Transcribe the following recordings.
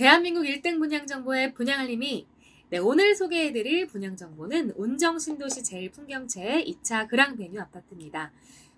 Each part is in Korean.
대한민국 1등 분양정보의 분양알림이 오늘 소개해드릴 분양정보는 운정신도시 제1풍경채 2차 그랑베뉴 아파트입니다.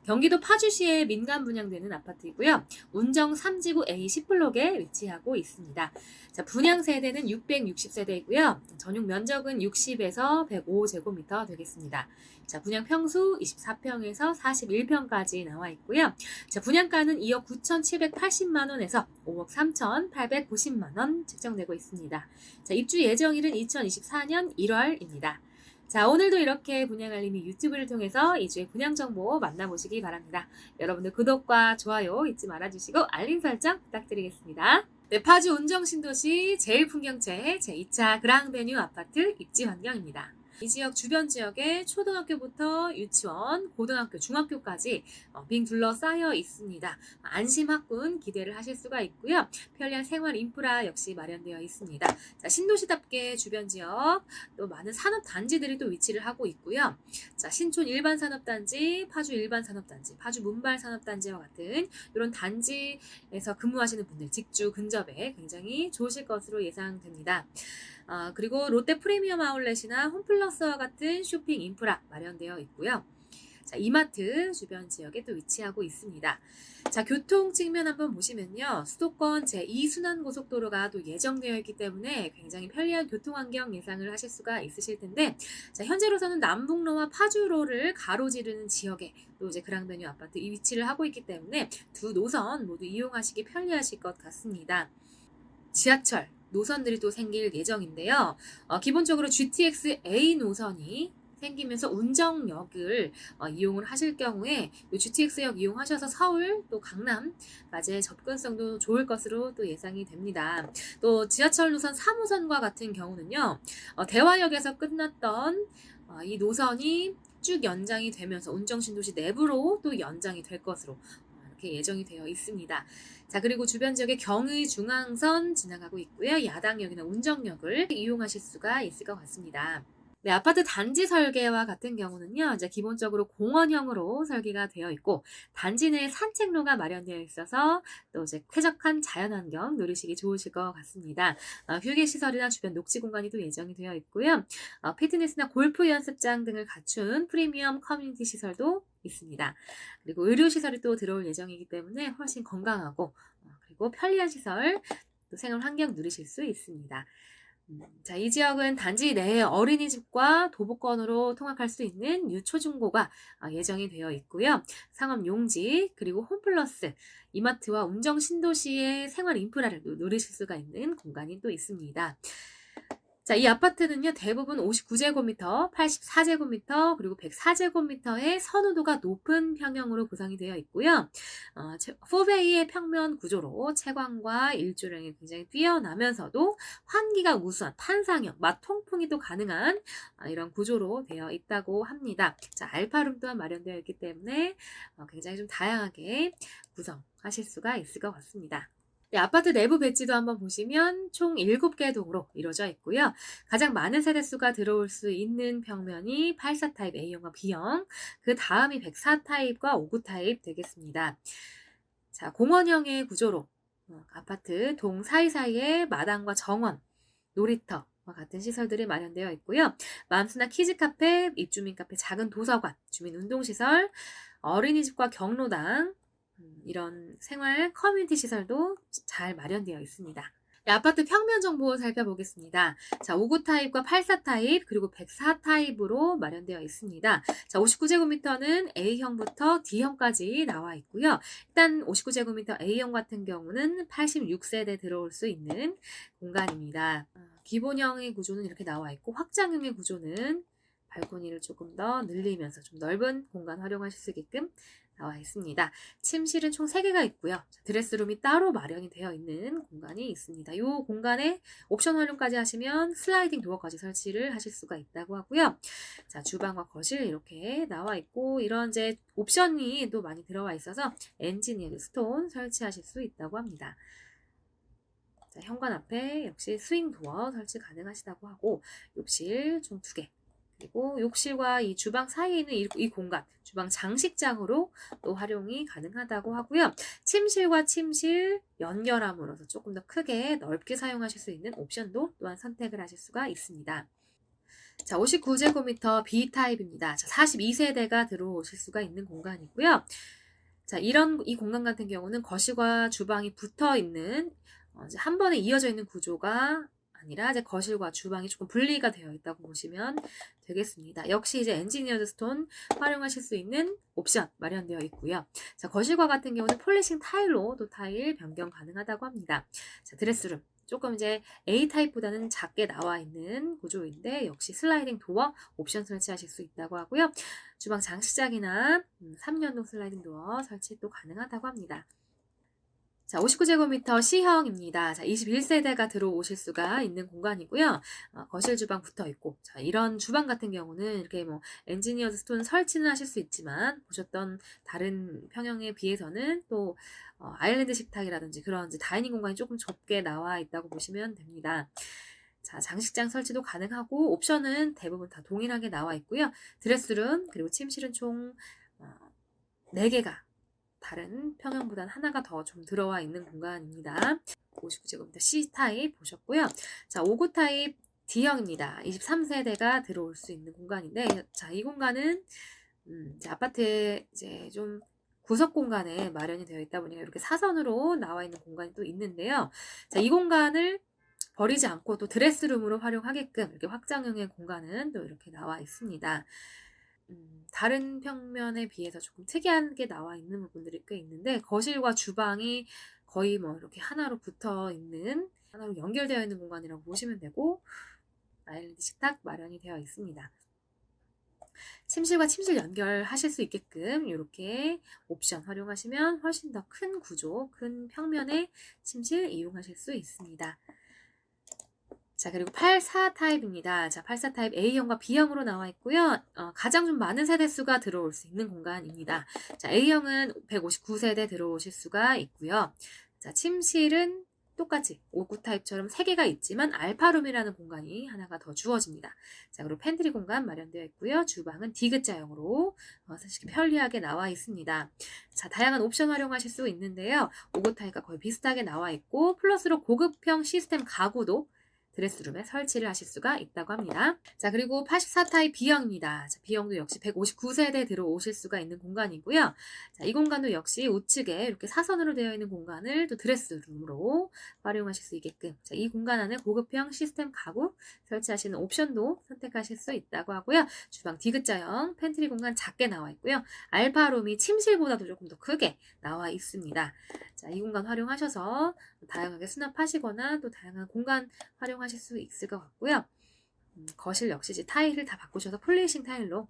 경기도 파주시에 민간 분양되는 아파트이고요. 운정 3지구 A10블록에 위치하고 있습니다. 자, 분양 세대는 660세대이고요. 전용 면적은 60에서 105제곱미터 되겠습니다. 자, 분양 평수 24평에서 41평까지 나와 있고요. 자, 분양가는 2억 9,780만 원에서 5억 3,890만 원 책정되고 있습니다. 자, 입주 예정일은 2024년 1월입니다. 자, 오늘도 이렇게 분양알림이 유튜브를 통해서 이주의 분양정보 만나보시기 바랍니다. 여러분들 구독과 좋아요 잊지 말아주시고 알림 설정 부탁드리겠습니다. 네, 파주 운정신도시 제1풍경채 제2차 그랑베뉴 아파트 입지 환경입니다. 이 지역 주변 지역에 초등학교부터 유치원, 고등학교, 중학교까지 빙 둘러싸여 있습니다. 안심학군 기대를 하실 수가 있고요. 편리한 생활 인프라 역시 마련되어 있습니다. 자, 신도시답게 주변 지역 또 많은 산업단지들이 또 위치를 하고 있고요. 자, 신촌 일반산업단지, 파주 일반산업단지, 파주 문발산업단지와 같은 이런 단지에서 근무하시는 분들 직주 근접에 굉장히 좋으실 것으로 예상됩니다. 그리고 롯데 프리미엄 아울렛이나 홈플러스와 같은 쇼핑 인프라 마련되어 있고요. 자, 이마트 주변 지역에 또 위치하고 있습니다. 자, 교통 측면 한번 보시면요. 수도권 제2순환고속도로가 또 예정되어 있기 때문에 굉장히 편리한 교통환경 예상을 하실 수가 있으실 텐데, 자, 현재로서는 남북로와 파주로를 가로지르는 지역에 또 이제 그랑베뉴 아파트 이 위치를 하고 있기 때문에 두 노선 모두 이용하시기 편리하실 것 같습니다. 지하철 노선들이 또 생길 예정인데요. 기본적으로 GTX A 노선이 생기면서 운정역을 이용을 하실 경우에 이 GTX역 이용하셔서 서울 또 강남까지의 접근성도 좋을 것으로 또 예상이 됩니다. 또 지하철 노선 3호선과 같은 경우는요. 대화역에서 끝났던 이 노선이 쭉 연장이 되면서 운정신도시 내부로 또 연장이 될 것으로 이렇게 예정이 되어 있습니다. 자, 그리고 주변 지역에 경의 중앙선 지나가고 있고요. 야당역이나 운정역을 이용하실 수가 있을 것 같습니다. 네, 아파트 단지 설계와 같은 경우는요, 이제 기본적으로 공원형으로 설계가 되어 있고, 단지 내에 산책로가 마련되어 있어서 또 이제 쾌적한 자연환경 누리시기 좋으실 것 같습니다. 휴게시설이나 주변 녹지 공간이 또 예정이 되어 있고요. 피트니스나 골프 연습장 등을 갖춘 프리미엄 커뮤니티 시설도 있습니다. 그리고 의료시설이 또 들어올 예정이기 때문에 훨씬 건강하고, 그리고 편리한 시설, 또 생활 환경 누리실 수 있습니다. 자, 이 지역은 단지 내 어린이집과 도보권으로 통학할 수 있는 유초중고가 예정이 되어 있고요. 상업 용지, 그리고 홈플러스, 이마트와 운정 신도시의 생활 인프라를 누리실 수가 있는 공간이 또 있습니다. 자, 이 아파트는요, 대부분 59제곱미터, 84제곱미터, 그리고 104제곱미터의 선호도가 높은 평형으로 구성이 되어 있고요. 4베이의 평면 구조로 채광과 일조량이 굉장히 뛰어나면서도 환기가 우수한 판상형, 맞통풍이 또 가능한 이런 구조로 되어 있다고 합니다. 자, 알파룸 또한 마련되어 있기 때문에 굉장히 좀 다양하게 구성하실 수가 있을 것 같습니다. 네, 아파트 내부 배치도 한번 보시면 총 7개 동으로 이루어져 있고요. 가장 많은 세대수가 들어올 수 있는 평면이 84 타입 A형과 B형, 그 다음이 104 타입과 59 타입 되겠습니다. 자, 공원형의 구조로 아파트 동 사이사이에 마당과 정원, 놀이터와 같은 시설들이 마련되어 있고요. 맘스나 키즈 카페, 입주민 카페, 작은 도서관, 주민 운동시설, 어린이집과 경로당, 이런 생활 커뮤니티 시설도 잘 마련되어 있습니다. 네, 아파트 평면 정보 살펴보겠습니다. 자, 59 타입과 84 타입 그리고 104 타입으로 마련되어 있습니다. 자, 59제곱미터는 A형부터 D형까지 나와 있고요. 일단 59제곱미터 A형 같은 경우는 86세대 들어올 수 있는 공간입니다. 기본형의 구조는 이렇게 나와 있고 확장형의 구조는 발코니를 조금 더 늘리면서 좀 넓은 공간 활용하실 수 있게끔 나와 있습니다. 침실은 총 3개가 있고요. 드레스룸이 따로 마련이 되어 있는 공간이 있습니다. 이 공간에 옵션 활용까지 하시면 슬라이딩 도어까지 설치를 하실 수가 있다고 하고요. 자, 주방과 거실 이렇게 나와 있고 이런 이제 옵션이 또 많이 들어와 있어서 엔지니어 스톤 설치하실 수 있다고 합니다. 자, 현관 앞에 역시 스윙 도어 설치 가능하시다고 하고 욕실 총 2개, 그리고 욕실과 이 주방 사이에 있는 이 공간, 주방 장식장으로 또 활용이 가능하다고 하고요. 침실과 침실 연결함으로써 조금 더 크게 넓게 사용하실 수 있는 옵션도 또한 선택을 하실 수가 있습니다. 자, 59제곱미터 B타입입니다. 자, 42세대가 들어오실 수가 있는 공간이고요. 자, 이 공간 같은 경우는 거실과 주방이 붙어 있는, 이제 한 번에 이어져 있는 구조가 아니라 이제 거실과 주방이 조금 분리가 되어 있다고 보시면 되겠습니다. 역시 이제 엔지니어드 스톤 활용하실 수 있는 옵션 마련되어 있고요. 자, 거실과 같은 경우는 폴리싱 타일로 또 타일 변경 가능하다고 합니다. 자, 드레스룸. 조금 이제 A타입보다는 작게 나와 있는 구조인데 역시 슬라이딩 도어 옵션 설치하실 수 있다고 하고요. 주방 장식장이나 3연동 슬라이딩 도어 설치 또 가능하다고 합니다. 자, 59제곱미터 C형입니다. 자, 21세대가 들어오실 수가 있는 공간이고요. 거실 주방 붙어 있고, 자, 이런 주방 같은 경우는 이렇게 뭐 엔지니어드 스톤 설치는 하실 수 있지만 보셨던 다른 평형에 비해서는 또 아일랜드 식탁이라든지 그런 이제 다이닝 공간이 조금 좁게 나와 있다고 보시면 됩니다. 자, 장식장 설치도 가능하고 옵션은 대부분 다 동일하게 나와 있고요. 드레스룸 그리고 침실은 총 4개가 다른 평형보다는 하나가 더 좀 들어와 있는 공간입니다. 59제곱미터 C타입 보셨고요. 자, 59타입 D형입니다. 23세대가 들어올 수 있는 공간인데, 자, 이 공간은 이제 아파트에 이제 좀 구석 공간에 마련이 되어 있다 보니까 이렇게 사선으로 나와 있는 공간이 또 있는데요. 자, 이 공간을 버리지 않고 또 드레스룸으로 활용하게끔 이렇게 확장형의 공간은 또 이렇게 나와 있습니다. 다른 평면에 비해서 조금 특이하게 나와 있는 부분들이 꽤 있는데 거실과 주방이 거의 뭐 이렇게 하나로 붙어 있는 하나로 연결되어 있는 공간이라고 보시면 되고 아일랜드 식탁 마련이 되어 있습니다. 침실과 침실 연결하실 수 있게끔 이렇게 옵션 활용하시면 훨씬 더 큰 구조, 큰 평면의 침실 이용하실 수 있습니다. 자, 그리고 84 타입입니다. 자, 84 타입 A형과 B형으로 나와 있고요. 가장 좀 많은 세대수가 들어올 수 있는 공간입니다. 자, A형은 159세대 들어오실 수가 있고요. 자, 침실은 똑같이 59 타입처럼 3개가 있지만 알파룸이라는 공간이 하나가 더 주어집니다. 자, 그리고 팬트리 공간 마련되어 있고요. 주방은 디귿자형으로 사실 편리하게 나와 있습니다. 자, 다양한 옵션 활용하실 수 있는데요. 59 타입과 거의 비슷하게 나와 있고 플러스로 고급형 시스템 가구도 드레스룸에 설치를 하실 수가 있다고 합니다. 자, 그리고 84 타입 B형입니다. 자, B형도 역시 159세대 들어오실 수가 있는 공간이고요. 자, 이 공간도 역시 우측에 이렇게 사선으로 되어 있는 공간을 또 드레스룸으로 활용하실 수 있게끔 자, 이 공간 안에 고급형 시스템 가구 설치하시는 옵션도 선택하실 수 있다고 하고요. 주방 디귿자형 팬트리 공간 작게 나와 있고요. 알파룸이 침실보다도 조금 더 크게 나와 있습니다. 자, 이 공간 활용하셔서 다양하게 수납하시거나 또 다양한 공간 활용하실 수 있을 것 같고요. 거실 역시 이제 타일을 다 바꾸셔서 폴리싱 타일로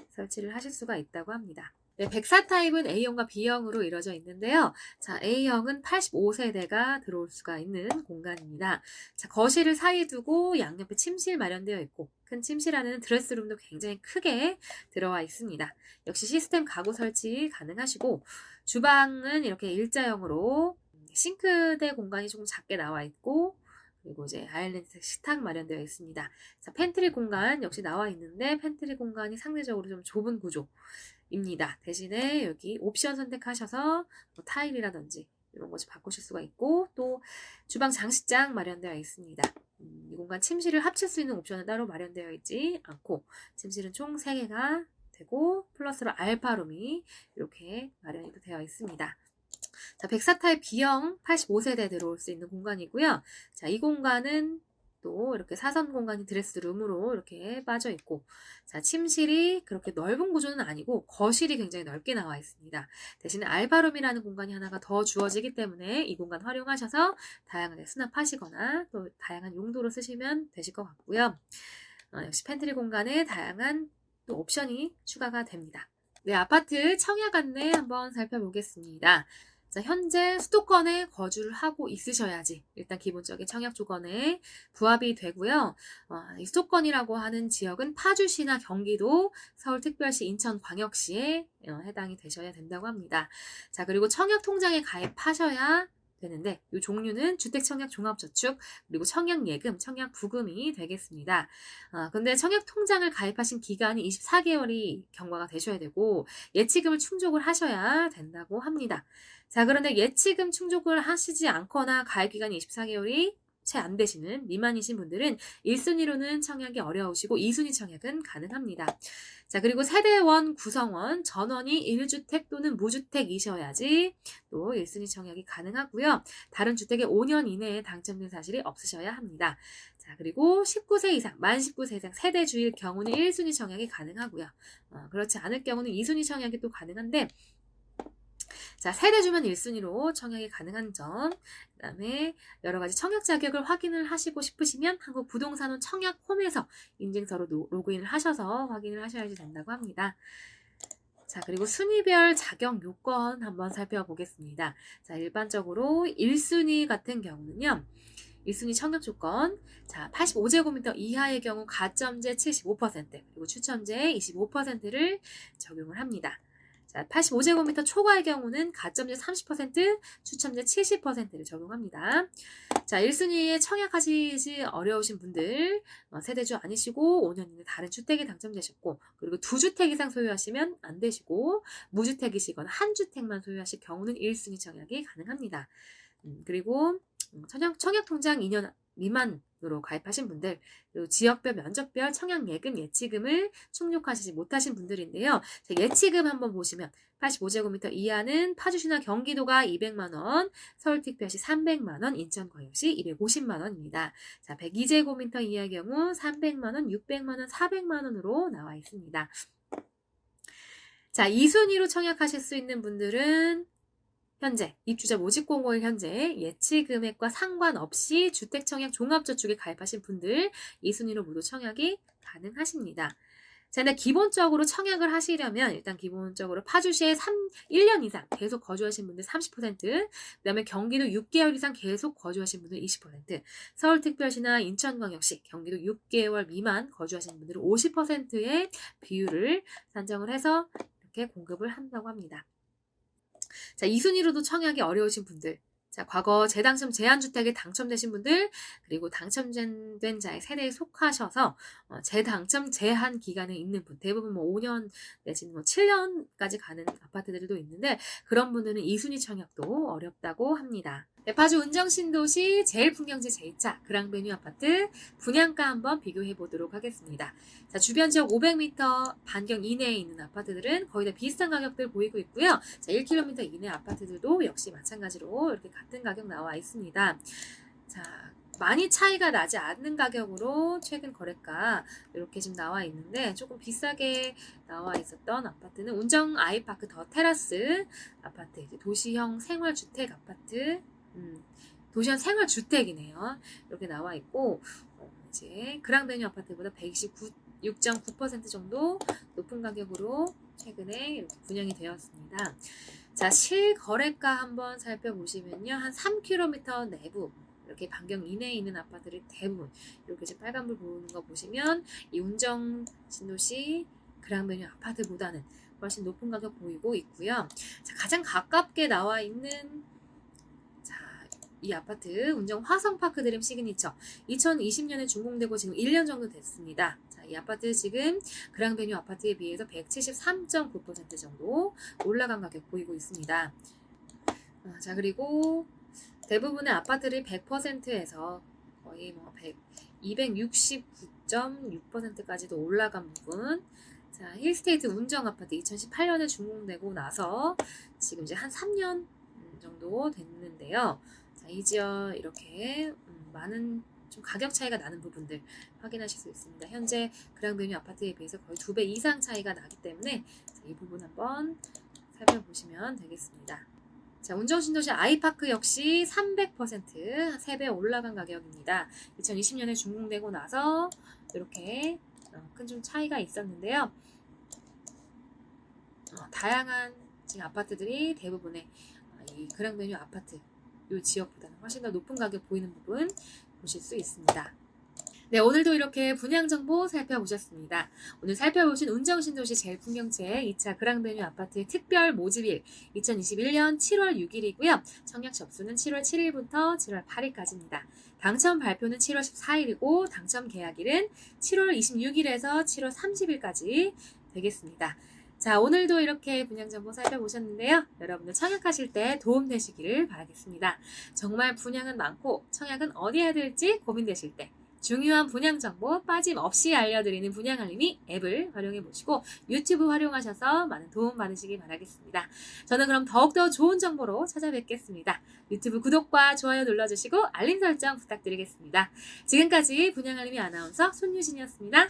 설치를 하실 수가 있다고 합니다. 네, 104 타입은 A형과 B형으로 이루어져 있는데요. 자, A형은 85세대가 들어올 수가 있는 공간입니다. 자, 거실을 사이에 두고 양옆에 침실 마련되어 있고 큰 침실 안에는 드레스룸도 굉장히 크게 들어와 있습니다. 역시 시스템 가구 설치 가능하시고 주방은 이렇게 일자형으로 싱크대 공간이 조금 작게 나와 있고 그리고 이제 아일랜드 식탁 마련되어 있습니다. 자, 팬트리 공간 역시 나와 있는데 팬트리 공간이 상대적으로 좀 좁은 구조입니다. 대신에 여기 옵션 선택하셔서 뭐 타일이라든지 이런 것을 바꾸실 수가 있고 또 주방 장식장 마련되어 있습니다. 이 공간 침실을 합칠 수 있는 옵션은 따로 마련되어 있지 않고 침실은 총 3개가 되고 플러스로 알파룸이 이렇게 마련이 되어 있습니다. 자, 104 타입 B형 85세대 들어올 수 있는 공간이고요. 자, 이 공간은 또 이렇게 사선 공간이 드레스룸으로 이렇게 빠져 있고 자, 침실이 그렇게 넓은 구조는 아니고 거실이 굉장히 넓게 나와 있습니다. 대신에 알바룸이라는 공간이 하나가 더 주어지기 때문에 이 공간 활용하셔서 다양하게 수납하시거나 또 다양한 용도로 쓰시면 되실 것 같고요. 역시 팬트리 공간에 다양한 또 옵션이 추가가 됩니다. 네, 아파트 청약 안내 한번 살펴보겠습니다. 자, 현재 수도권에 거주를 하고 있으셔야지 일단 기본적인 청약 조건에 부합이 되고요. 이 수도권이라고 하는 지역은 파주시나 경기도, 서울특별시, 인천광역시에 해당이 되셔야 된다고 합니다. 자, 그리고 청약 통장에 가입하셔야 되는데 이 종류는 주택청약종합저축 그리고 청약예금, 청약부금이 되겠습니다. 근데 청약통장을 가입하신 기간이 24개월이 경과가 되셔야 되고 예치금을 충족을 하셔야 된다고 합니다. 자, 그런데 예치금 충족을 하시지 않거나 가입 기간이 24개월이 채 안 되시는 미만이신 분들은 1순위로는 청약이 어려우시고 2순위 청약은 가능합니다. 자, 그리고 세대원 구성원, 전원이 1주택 또는 무주택이셔야지 또 1순위 청약이 가능하고요. 다른 주택에 5년 이내에 당첨된 사실이 없으셔야 합니다. 자, 그리고 19세 이상, 만 19세 이상 세대주일 경우는 1순위 청약이 가능하고요. 그렇지 않을 경우는 2순위 청약이 또 가능한데 자, 세대주면 1순위로 청약이 가능한 점, 그 다음에 여러 가지 청약 자격을 확인을 하시고 싶으시면 한국부동산원 청약홈에서 인증서로 로그인을 하셔서 확인을 하셔야지 된다고 합니다. 자, 그리고 순위별 자격 요건 한번 살펴보겠습니다. 자, 일반적으로 1순위 같은 경우는요. 1순위 청약 조건, 자, 85제곱미터 이하의 경우 가점제 75%, 그리고 추첨제 25%를 적용을 합니다. 자, 85제곱미터 초과의 경우는 가점제 30%, 추첨제 70%를 적용합니다. 자, 1순위에 청약하시기 어려우신 분들, 세대주 아니시고 5년 이내 다른 주택에 당첨되셨고, 그리고 2주택 이상 소유하시면 안 되시고, 무주택이시거나 한 주택만 소유하실 경우는 1순위 청약이 가능합니다. 그리고 청약통장 2년 미만으로 가입하신 분들, 그리고 지역별, 면적별 청약예금, 예치금을 충족하시지 못하신 분들인데요. 예치금 한번 보시면 85제곱미터 이하는 파주시나 경기도가 200만원, 서울특별시 300만원, 인천광역시 250만원입니다. 자, 102제곱미터 이하의 경우 300만원, 600만원, 400만원으로 나와 있습니다. 자, 2순위로 청약하실 수 있는 분들은 현재 입주자 모집 공고일 현재 예치 금액과 상관없이 주택청약 종합저축에 가입하신 분들 2순위로 모두 청약이 가능하십니다. 자, 근데 기본적으로 청약을 하시려면 일단 기본적으로 파주시에 1년 이상 계속 거주하신 분들 30%, 그 다음에 경기도 6개월 이상 계속 거주하신 분들 20%, 서울특별시나 인천광역시 경기도 6개월 미만 거주하신 분들은 50%의 비율을 산정을 해서 이렇게 공급을 한다고 합니다. 자, 2순위로도 청약이 어려우신 분들, 자, 과거 재당첨 제한주택에 당첨되신 분들, 그리고 당첨된 자의 세대에 속하셔서 재당첨 제한 기간에 있는 분, 대부분 5년 내지는 7년까지 가는 아파트들도 있는데 그런 분들은 2순위 청약도 어렵다고 합니다. 네, 파주 운정신도시 제일풍경지 제2차 그랑베뉴 아파트 분양가 한번 비교해 보도록 하겠습니다. 자, 주변 지역 500m 반경 이내에 있는 아파트들은 거의 다 비슷한 가격들 보이고 있고요. 자, 1km 이내 아파트들도 역시 마찬가지로 이렇게 같은 가격 나와 있습니다. 자, 많이 차이가 나지 않는 가격으로 최근 거래가 이렇게 지금 나와 있는데 조금 비싸게 나와 있었던 아파트는 운정 아이파크 더 테라스 아파트, 도시형 생활주택 아파트, 도시형 생활주택이네요. 이렇게 나와 있고 이제 그랑베뉴 아파트보다 129.9% 정도 높은 가격으로 최근에 이렇게 분양이 되었습니다. 자, 실거래가 한번 살펴보시면요. 한 3km 내부 이렇게 반경 이내에 있는 아파트를 대부분 이렇게 이제 빨간불 보이는 거 보시면 이 운정 신도시 그랑베뉴 아파트보다는 훨씬 높은 가격 보이고 있고요. 자, 가장 가깝게 나와 있는 이 아파트 운정 화성파크 드림 시그니처 2020년에 준공되고 지금 1년 정도 됐습니다. 자, 이 아파트 지금 그랑베뉴 아파트에 비해서 173.9% 정도 올라간 가격 보이고 있습니다. 자, 그리고 대부분의 아파트를 100%에서 거의 269.6%까지도 올라간 부분. 자, 힐스테이트 운정 아파트 2018년에 준공되고 나서 지금 이제 한 3년 정도 됐는데요. 자, 이 지역 이렇게 많은 좀 가격 차이가 나는 부분들 확인하실 수 있습니다. 현재 그랑베뉴 아파트에 비해서 거의 2배 이상 차이가 나기 때문에 자, 이 부분 한번 살펴보시면 되겠습니다. 자, 운정신도시 아이파크 역시 300% 3배 올라간 가격입니다. 2020년에 준공되고 나서 이렇게 큰 좀 차이가 있었는데요. 다양한 지금 아파트들이 대부분의 이 그랑베뉴 아파트 이 지역보다는 훨씬 더 높은 가격 보이는 부분 보실 수 있습니다. 네, 오늘도 이렇게 분양 정보 살펴보셨습니다. 오늘 살펴보신 운정신도시 제일풍경채 2차 그랑베뉴 아파트 특별 모집일 2021년 7월 6일이고요. 청약 접수는 7월 7일부터 7월 8일까지입니다. 당첨 발표는 7월 14일이고 당첨 계약일은 7월 26일에서 7월 30일까지 되겠습니다. 자, 오늘도 이렇게 분양 정보 살펴보셨는데요. 여러분들 청약하실 때 도움 되시기를 바라겠습니다. 정말 분양은 많고 청약은 어디 해야 될지 고민되실 때 중요한 분양 정보 빠짐없이 알려드리는 분양알림이 앱을 활용해 보시고 유튜브 활용하셔서 많은 도움 받으시기 바라겠습니다. 저는 그럼 더욱더 좋은 정보로 찾아뵙겠습니다. 유튜브 구독과 좋아요 눌러주시고 알림 설정 부탁드리겠습니다. 지금까지 분양알림이 아나운서 손유진이었습니다.